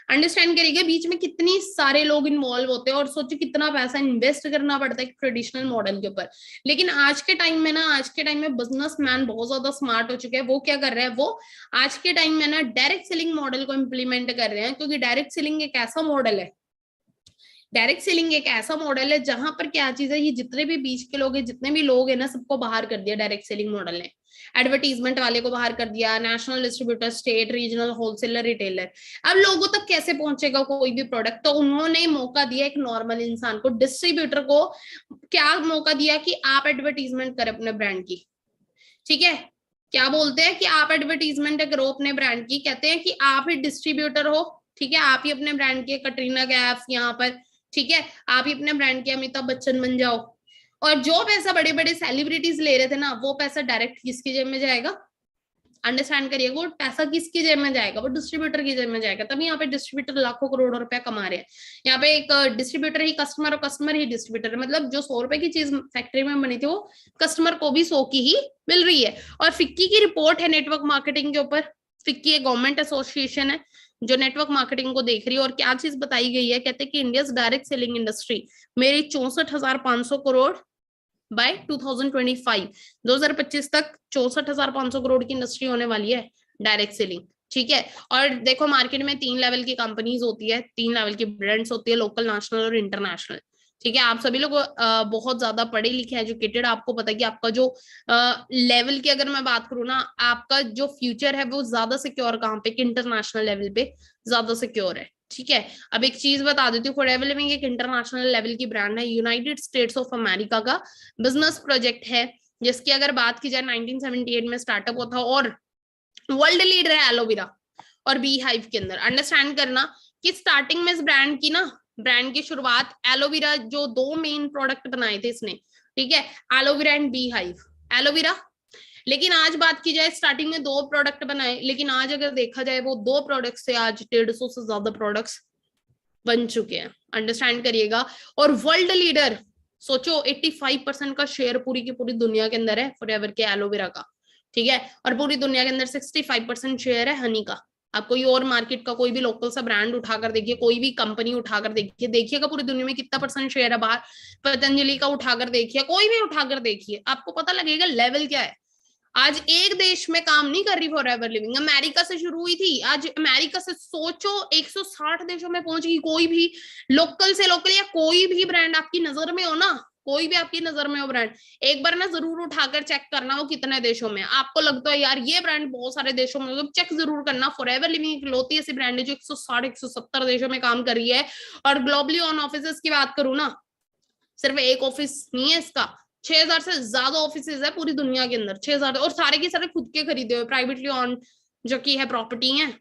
अंडरस्टैंड करिएगा बीच में कितनी सारे लोग इन्वॉल्व होते हैं और सोचो कितना पैसा इन्वेस्ट करना पड़ता है ट्रेडिशनल मॉडल के ऊपर। लेकिन आज के टाइम में ना, आज के टाइम में बिजनेसमैन बहुत ज्यादा स्मार्ट हो चुके हैं। वो क्या कर रहे हैं, वो आज के टाइम में ना डायरेक्ट सेलिंग मॉडल को इम्प्लीमेंट कर रहे हैं, क्योंकि डायरेक्ट सेलिंग एक ऐसा मॉडल है, डायरेक्ट सेलिंग एक ऐसा मॉडल है जहां पर क्या चीज है, ये जितने भी बीच के लोग हैं, जितने भी लोग हैं ना, सबको बाहर कर दिया डायरेक्ट सेलिंग मॉडल ने। एडवर्टीजमेंट वाले को बाहर कर दिया, national distributor, state, regional, wholesaler, retailer. अब लोगों तक कैसे पहुंचेगा कोई भी प्रोडक्ट? तो उन्होंने मौका दिया एक नॉर्मल इंसान को, डिस्ट्रीब्यूटर को। क्या मौका दिया कि आप एडवर्टीजमेंट करें अपने ब्रांड की, ठीक है। क्या बोलते हैं कि आप एडवर्टीजमेंट करो अपने ब्रांड की, कहते हैं कि आप ही डिस्ट्रीब्यूटर हो, ठीक है। आप ही अपने ब्रांड के कटरीना कैफ यहाँ पर, ठीक है, आप ही अपने ब्रांड के अमिताभ बच्चन बन जाओ। और जो पैसा बड़े बड़े सेलिब्रिटीज ले रहे थे ना, वो पैसा डायरेक्ट किसकी जेब में जाएगा? अंडरस्टैंड करिए, वो पैसा किसकी जेब में जाएगा? वो डिस्ट्रीब्यूटर की जेब में जाएगा। तभी यहाँ पे डिस्ट्रीब्यूटर लाखों करोड़ों रुपया कमा रहे हैं। यहाँ पे एक डिस्ट्रीब्यूटर ही कस्टमर और कस्टमर ही डिस्ट्रीब्यूटर, मतलब जो 100 रुपए की चीज फैक्ट्री में बनी थी वो कस्टमर को भी 100 की ही मिल रही है। और फिक्की की रिपोर्ट है नेटवर्क मार्केटिंग के ऊपर। फिक्की एक गवर्नमेंट एसोसिएशन है जो नेटवर्क मार्केटिंग को देख रही है। और क्या चीज बताई गई है, कहते हैं कि इंडिया डायरेक्ट सेलिंग इंडस्ट्री मेरी 64,500 करोड़ बाय 2025, 2025 तक 64,500 करोड़ की इंडस्ट्री होने वाली है डायरेक्ट सेलिंग, ठीक है। और देखो मार्केट में 3 लेवल की कंपनीज होती है, 3 लेवल की ब्रांड्स होती है, लोकल, नेशनल और इंटरनेशनल, ठीक है। आप सभी लोग बहुत ज्यादा पढ़े लिखे एजुकेटेड, आपको पता है कि आपका जो लेवल की अगर मैं बात करूँ ना, आपका जो फ्यूचर है वो ज्यादा सिक्योर कहाँ पे? इंटरनेशनल लेवल पे ज्यादा सिक्योर है, ठीक है। अब एक चीज बता देती हूँ, फॉरएवर लिविंग एक इंटरनेशनल लेवल की ब्रांड है, यूनाइटेड स्टेट्स ऑफ अमेरिका का बिजनेस प्रोजेक्ट है, जिसकी अगर बात की जाए 1978 में स्टार्टअप हुआ था। और वर्ल्ड लीडर है एलोवेरा और बी हाइव के अंदर। अंडरस्टैंड करना कि स्टार्टिंग में इस ब्रांड की ना, ब्रांड की शुरुआत एलोवेरा, जो 2 मेन प्रोडक्ट बनाए थे इसने, ठीक है, aloe vera and bee hive, aloe vera. लेकिन आज बात की जाए, स्टार्टिंग में 2 प्रोडक्ट बनाए, लेकिन आज अगर देखा जाए वो 2 प्रोडक्ट से आज 150 से ज्यादा प्रोडक्ट्स बन चुके हैं। अंडरस्टैंड करिएगा। और वर्ल्ड लीडर सोचो 85% का शेयर पूरी की पूरी दुनिया के अंदर है फॉरएवर के एलोवेरा का, ठीक है। और पूरी दुनिया के अंदर 65% शेयर है हनी का, आप कोई और मार्केट का कोई भी लोकल सा ब्रांड उठाकर देखिए, कोई भी कंपनी उठाकर देखिए, देखिएगा पूरी दुनिया में कितना परसेंट शेयर है बाहर। पतंजलि का उठाकर देखिए, कोई भी उठाकर देखिए, आपको पता लगेगा लेवल क्या है। आज एक देश में काम नहीं कर रही फॉरएवर लिविंग, अमेरिका से शुरू हुई थी, आज अमेरिका से सोचो 160 देशों में पहुंच गई। कोई भी लोकल से लोकल या कोई भी ब्रांड आपकी नजर में हो ना, कोई भी आपकी नजर में हो ब्रांड, एक बार ना जरूर उठाकर चेक करना वो कितने देशों में। आपको लगता है यार ये ब्रांड बहुत सारे देशों में, तो चेक जरूर करना। फॉरएवर लिविंग इकलौती ऐसी ब्रांड है जो 160 170 देशों में काम कर रही है। और ग्लोबली ऑन ऑफिस की बात करूं ना, सिर्फ एक ऑफिस नहीं है इसका, 6000 से ज्यादा ऑफिस है पूरी दुनिया के अंदर, 6000, और सारे के सारे खुद के खरीदे हुए प्राइवेटली ऑन जो की है प्रॉपर्टी है।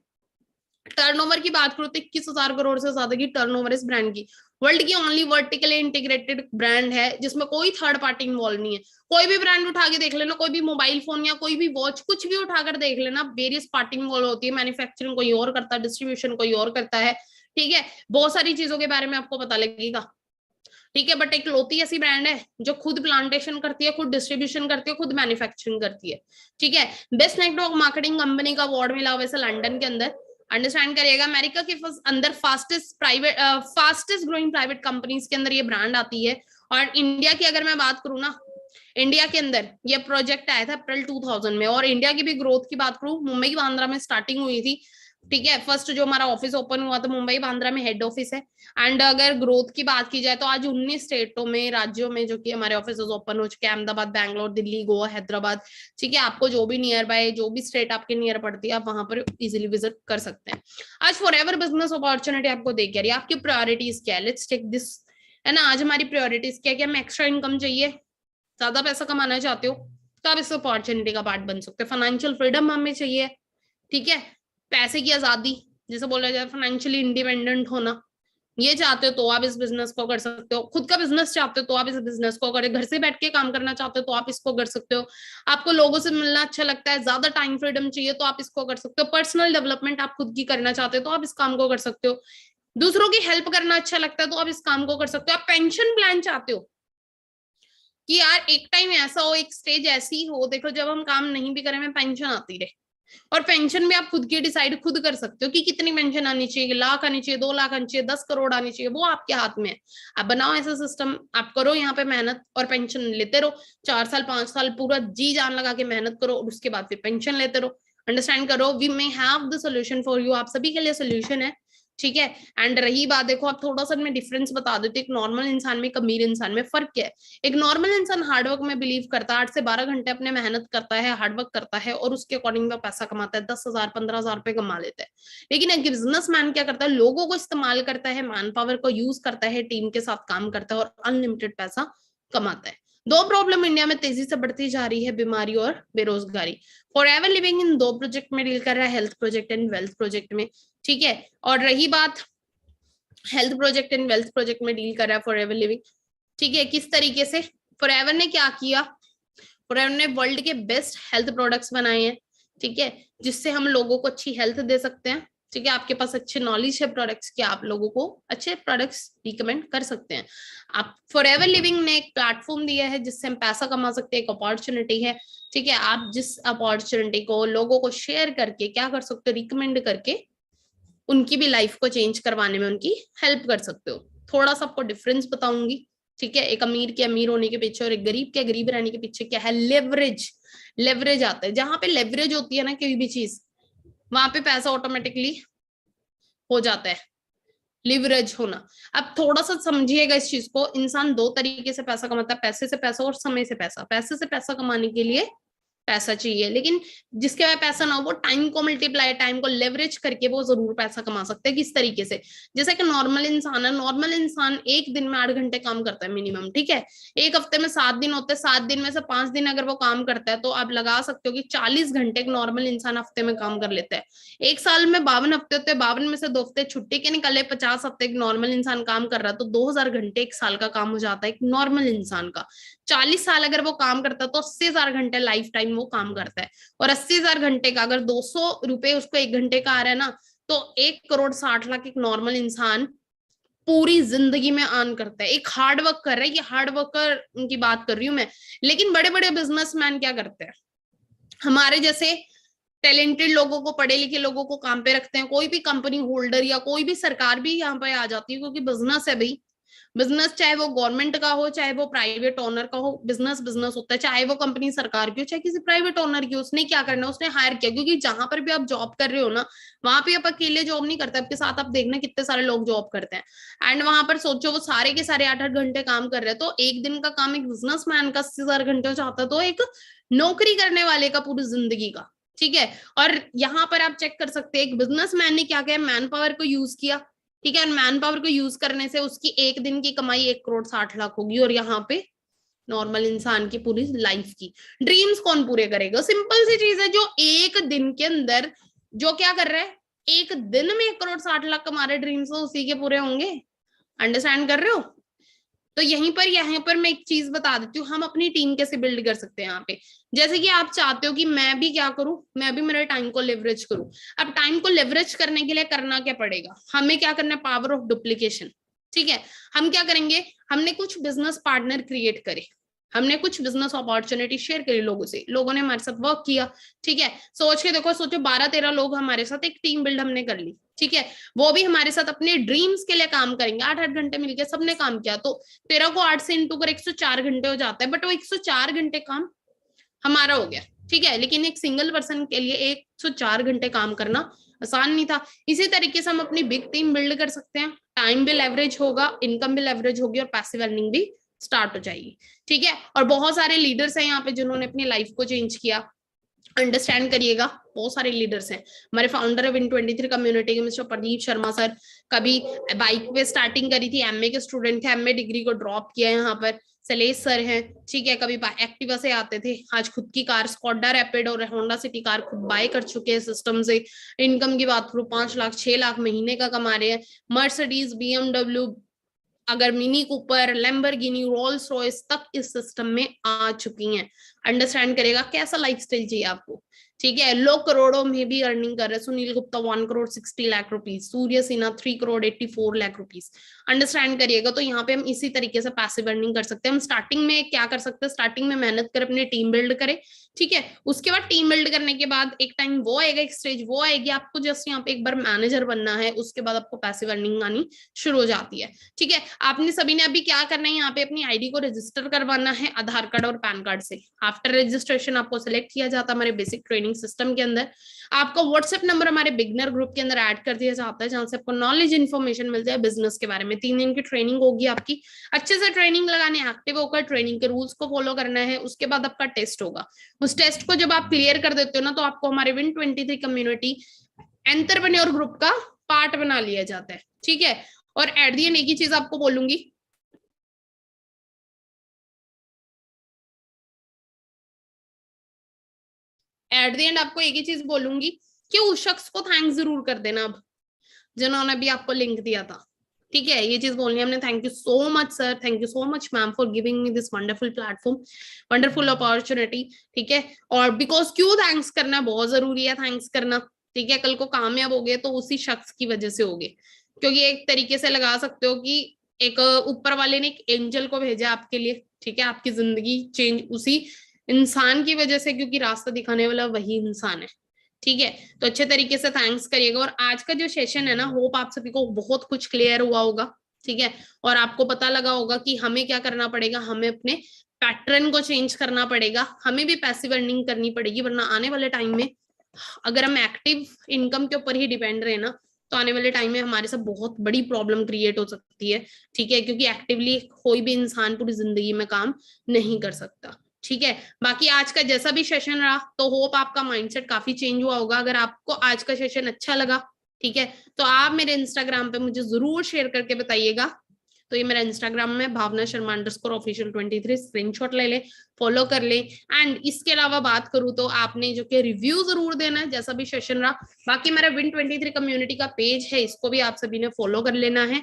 टर्नओवर की बात करो तो 21,000 करोड़ से ज्यादा की टर्नओवर इस ब्रांड की। वर्ल्ड की ओनली वर्टिकली इंटीग्रेटेड ब्रांड है जिसमें कोई थर्ड पार्टी इन्वॉल्व नहीं है। कोई भी ब्रांड उठा के देख लेना, कोई भी मोबाइल फोन या कोई भी वॉच, कुछ भी उठाकर देख लेना, वेरियस पार्टी इन्वॉल्व होती है। मैन्युफैक्चरिंग कोई और करता है, डिस्ट्रीब्यूशन कोई और करता है, ठीक है, बहुत सारी चीजों के बारे में आपको पता लगेगा, ठीक है। बट एक इकलौती ऐसी ब्रांड है जो खुद प्लांटेशन करती है, खुद डिस्ट्रीब्यूशन करती है, खुद मैन्युफैक्चरिंग करती है, ठीक है। बेस्ट नेटवर्क मार्केटिंग कंपनी का अवार्ड मिला वैसे लंदन के अंदर, अंडरस्टैंड करिएगा। अमेरिका के अंदर फास्टेस्ट ग्रोइंग प्राइवेट कंपनीज के अंदर ये ब्रांड आती है। और इंडिया की अगर मैं बात करूँ ना, इंडिया के अंदर ये प्रोजेक्ट आया था अप्रैल 2000 में। और इंडिया की भी ग्रोथ की बात करूँ, मुंबई बांद्रा में स्टार्टिंग हुई थी, ठीक है। फर्स्ट जो हमारा ऑफिस ओपन हुआ था मुंबई बांद्रा में, हेड ऑफिस है। एंड अगर ग्रोथ की बात की जाए तो आज 19 स्टेटों में, राज्यों में जो कि हमारे ऑफिस ओपन हो चुके हैं, अहमदाबाद, बैंगलोर, दिल्ली, गोवा, हैदराबाद, ठीक है। आपको जो भी नियर बाय, जो भी स्टेट आपके नियर पड़ती है, आप वहां पर इजिली विजिट कर सकते हैं। आज फॉरएवर बिजनेस अपॉर्चुनिटी आपको देख रही है, आपकी प्रायोरिटीज क्या है, लेट्स टेक दिस, है ना। आज हमारी प्रायोरिटीज क्या है कि हमें एक्स्ट्रा इनकम चाहिए, ज्यादा पैसा कमाना चाहते हो तो आप इस अपॉर्चुनिटी का पार्ट बन सकते हो। फाइनेंशियल फ्रीडम हमें चाहिए, ठीक है, पैसे की आजादी, जैसे बोला जाए फाइनेंशियली इंडिपेंडेंट होना, ये चाहते हो तो आप इस बिजनेस को कर सकते हो। खुद का बिजनेस चाहते हो तो आप इस बिजनेस को करें। घर से बैठ के काम करना चाहते हो तो आप इसको कर सकते हो। आपको लोगों से मिलना अच्छा लगता है, ज्यादा टाइम फ्रीडम चाहिए तो आप इसको कर सकते हो। पर्सनल डेवलपमेंट आप खुद की करना चाहते हो तो आप इस काम को कर सकते हो। दूसरों की हेल्प करना अच्छा लगता है तो आप इस काम को कर सकते हो। आप पेंशन प्लान चाहते हो कि यार एक टाइम ऐसा हो, एक स्टेज ऐसी हो, देखो जब हम काम नहीं भी करें हमें पेंशन आती रहे, और पेंशन भी आप खुद की डिसाइड खुद कर सकते हो कि कितनी पेंशन आनी चाहिए, लाख आनी चाहिए, 2 लाख आनी चाहिए, 10 करोड़ आनी चाहिए, वो आपके हाथ में है। आप बनाओ ऐसा सिस्टम, आप करो यहाँ पे मेहनत और पेंशन लेते रहो। 4 साल 5 साल पूरा जी जान लगा के मेहनत करो और उसके बाद फिर पेंशन लेते रहो। अंडरस्टैंड करो, we may have the solution for you, आप सभी के लिए सोल्यूशन है, ठीक है। एंड रही बात, देखो आप थोड़ा सा मैं डिफरेंस बता देती हूँ, एक नॉर्मल इंसान में, एक अमीर इंसान में फर्क क्या है। एक नॉर्मल इंसान हार्डवर्क में बिलीव करता है, 8 से 12 घंटे अपने मेहनत करता है, हार्डवर्क करता है और उसके अकॉर्डिंग में पैसा कमाता है, 10,000 15,000 रुपए कमा लेता है। लेकिन एक बिजनेसमैन क्या करता है, लोगों को इस्तेमाल करता है, मैन पावर को यूज करता है, टीम के साथ काम करता है और अनलिमिटेड पैसा कमाता है। दो प्रॉब्लम इंडिया में तेजी से बढ़ती जा रही है, बीमारी और बेरोजगारी। फॉरएवर लिविंग इन 2 प्रोजेक्ट में डील कर रहा है, health project and wealth project में, ठीक है। और रही बात health project and wealth project में डील कर रहा है फॉरएवर लिविंग, ठीक है। किस तरीके से फॉरएवर ने क्या किया, फॉरएवर ने वर्ल्ड के बेस्ट हेल्थ प्रोडक्ट्स बनाए हैं, ठीक है, जिससे हम लोगों को अच्छी हेल्थ दे सकते हैं, ठीक है। आपके पास अच्छे नॉलेज है प्रोडक्ट्स के, आप लोगों को अच्छे प्रोडक्ट्स रिकमेंड कर सकते हैं। आप फॉरएवर लिविंग ने एक प्लेटफॉर्म दिया है जिससे हम पैसा कमा सकते हैं, एक अपॉर्चुनिटी है, ठीक है। आप जिस अपॉर्चुनिटी को लोगों को शेयर करके क्या कर सकते हो, रिकमेंड करके उनकी भी लाइफ को चेंज करवाने में उनकी हेल्प कर सकते हो। थोड़ा सा आपको डिफरेंस बताऊंगी, ठीक है। एक अमीर के अमीर होने के पीछे और एक गरीब के गरीब रहने के पीछे क्या है, लेवरेज। लेवरेज आता है, जहां पे लेवरेज होती है ना कोई भी चीज, वहां पे पैसा ऑटोमेटिकली हो जाता है, लिवरेज होना। अब थोड़ा सा समझिएगा इस चीज को, इंसान 2 तरीके से पैसा कमाता है, पैसे से पैसा और समय से पैसा। पैसे से पैसा कमाने के लिए पैसा चाहिए, लेकिन जिसके पास पैसा ना हो वो टाइम को मल्टीप्लाई, टाइम को लेवरेज करके वो जरूर पैसा कमा सकते हैं। किस तरीके से, जैसे कि नॉर्मल इंसान है, नॉर्मल इंसान एक दिन में 8 घंटे काम करता है मिनिमम, ठीक है। एक हफ्ते में 7 दिन होते हैं, 7 दिन में से 5 दिन अगर वो काम करता है तो आप लगा सकते हो कि 40 घंटे एक नॉर्मल इंसान हफ्ते में काम कर लेता है। एक साल में 52 हफ्ते होते हैं, 52 में से 2 हफ्ते छुट्टी के निकले, 50 हफ्ते एक नॉर्मल इंसान काम कर रहा है, तो 2000 घंटे एक साल का काम हो जाता है एक नॉर्मल इंसान का। 40 साल अगर वो काम करता है तो 80,000 घंटे लाइफ टाइम वो काम करता है। और 80,000 घंटे का अगर 200 रुपए उसको 1 घंटे का आ रहा है ना, तो 1,60,00,000 एक नॉर्मल इंसान पूरी जिंदगी में अर्न करता है। एक हार्ड वर्क कर रहा है, ये हार्ड वर्कर की बात कर रही हूं मैं। लेकिन बड़े बड़े बिजनेसमैन क्या करते हैं, हमारे जैसे टैलेंटेड लोगों को, पढ़े लिखे लोगों को काम पे रखते हैं। कोई भी कंपनी होल्डर या कोई भी सरकार भी यहाँ पे आ जाती है, क्योंकि बिजनेस है भाई। बिजनेस चाहे वो गवर्नमेंट का हो, चाहे वो प्राइवेट ओनर का हो, बिजनेस बिजनेस होता है। चाहे वो कंपनी सरकार की हो, चाहे किसी प्राइवेट ओनर की हो। उसने क्या करना है, उसने हायर किया, क्योंकि जहां पर भी आप जॉब कर रहे हो ना, वहां पे आप अकेले जॉब नहीं करते, आपके साथ आप देखना कितने सारे लोग जॉब करते हैं। एंड वहां पर सोचो वो सारे के सारे 8-8 घंटे काम कर रहे हैं, तो एक दिन का काम एक बिजनेसमैन का 80,000 घंटे चाहता, तो एक नौकरी करने वाले का पूरी जिंदगी का। ठीक है। और यहाँ पर आप चेक कर सकते हैं एक बिजनेसमैन ने क्या किया, मैन पावर को यूज किया। ठीक है। मैन पावर को यूज करने से उसकी एक दिन की कमाई 1,60,00,000 होगी, और यहाँ पे नॉर्मल इंसान की पूरी लाइफ की ड्रीम्स कौन पूरे करेगा। सिंपल सी चीज है, जो एक दिन के अंदर जो क्या कर रहा है, एक दिन में 1,60,00,000 कमा रहे, ड्रीम्स तो उसी के पूरे होंगे। अंडरस्टैंड कर रहे हो। तो यहाँ पर मैं एक चीज बता देती हूँ, हम अपनी टीम कैसे बिल्ड कर सकते हैं यहाँ पे। जैसे कि आप चाहते हो कि मैं भी क्या करूं, मैं भी मेरे टाइम को लेवरेज करूं। अब टाइम को लेवरेज करने के लिए करना क्या पड़ेगा, हमें क्या करना है, पावर ऑफ डुप्लीकेशन। ठीक है। हम क्या करेंगे, हमने कुछ बिजनेस पार्टनर क्रिएट करे, हमने कुछ बिजनेस अपॉर्चुनिटी शेयर करी लोगों से, लोगों ने हमारे साथ वर्क किया। ठीक है। सोच के देखो, सोचो 12-13 लोग हमारे साथ, एक टीम बिल्ड हमने कर ली। ठीक है। वो भी हमारे साथ अपने ड्रीम्स के लिए काम करेंगे, 8-8 घंटे मिलकर सबने काम किया, तो 13 को 8 से इंटू कर 104 घंटे हो जाता है। बट वो 104 घंटे काम हमारा हो गया। ठीक है। लेकिन एक सिंगल पर्सन के लिए 104 घंटे काम करना आसान नहीं था। इसी तरीके से हम अपनी बिग टीम बिल्ड कर सकते हैं, टाइम भी लेवरेज होगा, इनकम भी लेवरेज होगी, और पैसिव अर्निंग भी स्टार्ट हो जाएगी। ठीक है। और बहुत सारे लीडर्स हैं यहाँ पे जिन्होंने अपनी लाइफ को चेंज किया। अंडरस्टैंड करिएगा, बहुत सारे लीडर्स हैं। हमारे फाउंडर है Win23 कम्युनिटी के मिस्टर प्रदीप शर्मा सर, कभी बाइक पे स्टार्टिंग करी थी, एमए के स्टूडेंट थे, एमए डिग्री को ड्रॉप किया यहाँ पर। सलेश सर हैं। ठीक है। कभी एक्टिवा से आते थे, आज खुद की कार स्कॉडा रैपिड और होंडा सिटी कार खुद बाय कर चुके हैं सिस्टम से। इनकम की बात करूं, 5 लाख 6 लाख महीने का कमा रहे हैं। मर्सिडीज, BMW, अगर mini Cooper, Lamborghini, Rolls Royce तक इस सिस्टम में आ चुकी हैं। अंडरस्टैंड करेगा कैसा लाइफस्टाइल चाहिए आपको। ठीक है। लोग करोड़ों में भी अर्निंग कर रहे हैं। सुनील गुप्ता 1,60,00,000 रुपीज, सूर्य सिन्हा 3,84,00,000 रुपीज। अंडरस्टैंड करिएगा। तो यहाँ पे हम इसी तरीके से पैसिव अर्निंग कर सकते हैं। हम स्टार्टिंग में क्या कर सकते हैं, स्टार्टिंग में मेहनत कर अपनी टीम बिल्ड करें। ठीक है। उसके बाद टीम बिल्ड करने के बाद एक टाइम वो आएगा, एक स्टेज वो आएगी, आपको जस्ट यहाँ पे एक बार मैनेजर बनना है, उसके बाद आपको पैसिव अर्निंग आनी शुरू हो जाती है। ठीक है। आपने सभी ने अभी क्या करना है, यहाँ पे अपनी आईडी को रजिस्टर करवाना है आधार कार्ड और पैन कार्ड से। आफ्टर रजिस्ट्रेशन आपको सिलेक्ट किया जाता है हमारे बेसिक ट्रेनिंग सिस्टम के अंदर। आपका व्हाट्सएप नंबर हमारे बिगनर ग्रुप के अंदर ऐड कर दिया जाता है, जहां से आपको नॉलेज इन्फॉर्मेशन मिलता है बिजनेस के बारे में। 3 दिन की ट्रेनिंग होगी आपकी, अच्छे से ट्रेनिंग लगाने, एक्टिव होकर ट्रेनिंग के रूल्स को फॉलो करना है। उसके बाद आपका टेस्ट होगा। उस टेस्ट को जब आप क्लियर कर देते हो ना, तो आपको हमारे Win23 कम्युनिटी एंटरप्रेन्योर ग्रुप का पार्ट बना लिया जाता है। ठीक है। और एट दी एंड एक ही चीज आपको बोलूंगी, एट दी एंड आपको एक ही चीज बोलूंगी कि उस शख्स को थैंक्स जरूर कर देना अब, जिन्होंने भी आपको लिंक दिया था। ठीक है। ये चीज बोलनी है हमने। Thank you so much sir, thank you so much ma'am for giving me this wonderful platform, wonderful opportunity. ठीक है। और बिकॉज क्यों थैंक्स करना बहुत जरूरी है, थैंक्स करना। ठीक है। कल को कामयाब हो गए तो उसी शख्स की वजह से हो गए, क्योंकि एक तरीके से लगा सकते हो कि एक ऊपर वाले ने एक एंजल को भेजा आपके लिए। ठीक है। आपकी जिंदगी चेंज उसी इंसान की वजह से, क्योंकि रास्ता दिखाने वाला वही इंसान है। ठीक है। तो अच्छे तरीके से थैंक्स करिएगा। और आज का जो सेशन है ना, होप आप सभी को बहुत कुछ क्लियर हुआ होगा। ठीक है। और आपको पता लगा होगा कि हमें क्या करना पड़ेगा, हमें अपने पैटर्न को चेंज करना पड़ेगा, हमें भी पैसिव अर्निंग करनी पड़ेगी, वरना आने वाले टाइम में अगर हम एक्टिव इनकम के ऊपर ही डिपेंड रहे ना, तो आने वाले टाइम में हमारे साथ बहुत बड़ी प्रॉब्लम क्रिएट हो सकती है। ठीक है। क्योंकि एक्टिवली कोई भी इंसान पूरी जिंदगी में काम नहीं कर सकता। ठीक है। बाकी आज का जैसा भी सेशन रहा, तो होप आपका माइंडसेट काफी चेंज हुआ होगा। अगर आपको आज का सेशन अच्छा लगा, ठीक है, तो आप मेरे इंस्टाग्राम पे मुझे जरूर शेयर करके बताइएगा। तो ये मेरा इंस्टाग्राम में भावना शर्मा _official23, स्क्रीनशॉट ले ले, फॉलो कर ले। एंड इसके अलावा बात करूँ तो आपने जो कि रिव्यू जरूर देना है जैसा भी सेशन रहा। बाकी मेरा Win23 कम्युनिटी का पेज है, इसको भी आप सभी ने फॉलो कर लेना है।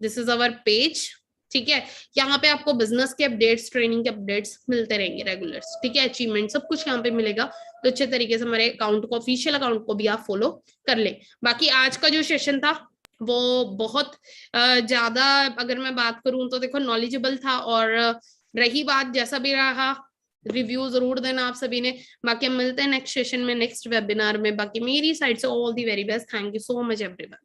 This is our page. ठीक है। यहाँ पे आपको बिजनेस के अपडेट्स, ट्रेनिंग के अपडेट्स मिलते रहेंगे रेगुलर्स। ठीक है। अचीवमेंट सब कुछ यहाँ पे मिलेगा। तो अच्छे तरीके से हमारे अकाउंट को, ऑफिशियल अकाउंट को भी आप फॉलो कर ले। बाकी आज का जो सेशन था वो बहुत ज्यादा, अगर मैं बात करूं तो देखो नॉलेजेबल था। और रही बात जैसा भी रहा, रिव्यू जरूर देना आप सभी ने। बाकी हम मिलते हैं नेक्स्ट सेशन में, नेक्स्ट वेबिनार में। बाकी मेरी साइड से all the very best, thank you so much everyone.